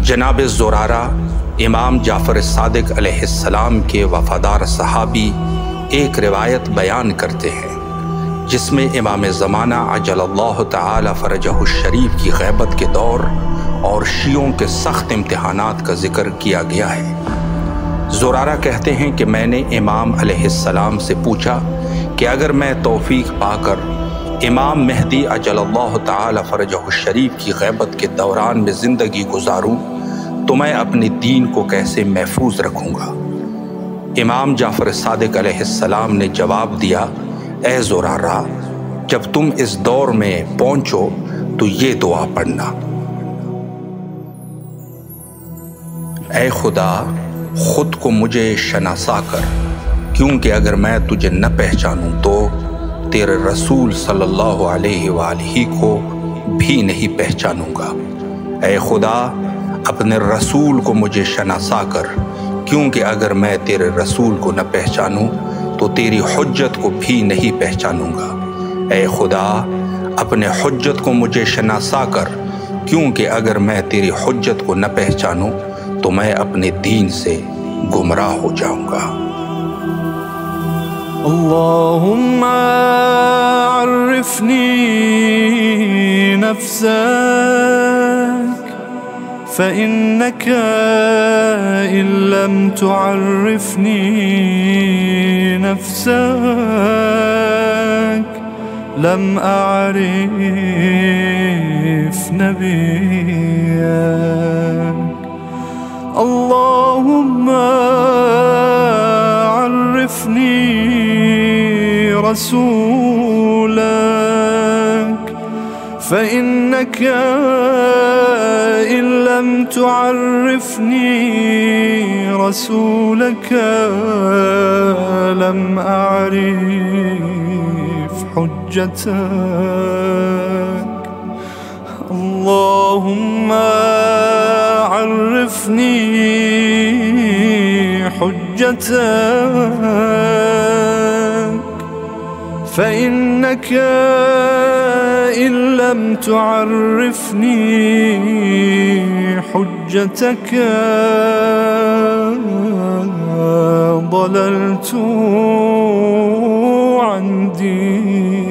جناب زرارہ امام جعفر صادق علیہ السلام کے وفادار صحابی ایک روایت بیان کرتے ہیں جس میں امام زمانہ عجل اللہ تعالی فرجہ الشریف کی غیبت کے دور اور شیعوں کے سخت امتحانات کا ذکر کیا گیا ہے۔ زرارہ کہتے ہیں کہ میں نے امام علیہ السلام سے پوچھا کہ اگر میں توفیق پا کر امام مہدی عجل اللہ تعالی فرجہ الشریف کی غیبت کے دوران میں زندگی گزاروں تو میں اپنے دین کو کیسے محفوظ رکھوں گا؟ امام جعفر صادق علیہ السلام نے جواب دیا، اے زرارہ، جب تم اس دور میں پہنچو تو یہ دعا پڑھنا، اے خدا خود کو مجھے شناسا کر، کیونکہ اگر میں تجھے نہ پہچانوں تو تیرے رسول صلی اللہ علیہ وآلہ کو بھی نہیں پہچانوں گا۔ اے خدا اپنے رسول کو مجھے شناسا کر، کیونکہ اگر میں تیرے رسول کو نہ پہچانوں تو تیری حجت کو بھی نہیں پہچانوں گا۔ اے خدا اپنے حجت کو مجھے شناسا کر، کیونکہ اگر میں تیری حجت کو نہ پہچانوں تو میں اپنے دین سے گمراہ ہو جاؤں گا۔ اللہم عرفنی نفسک فإنک إن لم تعرفنی نفسک لم أعرف نبیک۔ اللہم عرفنی رسولک فإنك إن لم تعرفني رسولك لم أعرف حجتك۔ اللهم عرفني حجتك فإنك إن لم تعرفني حجتك ضللت عن دينك۔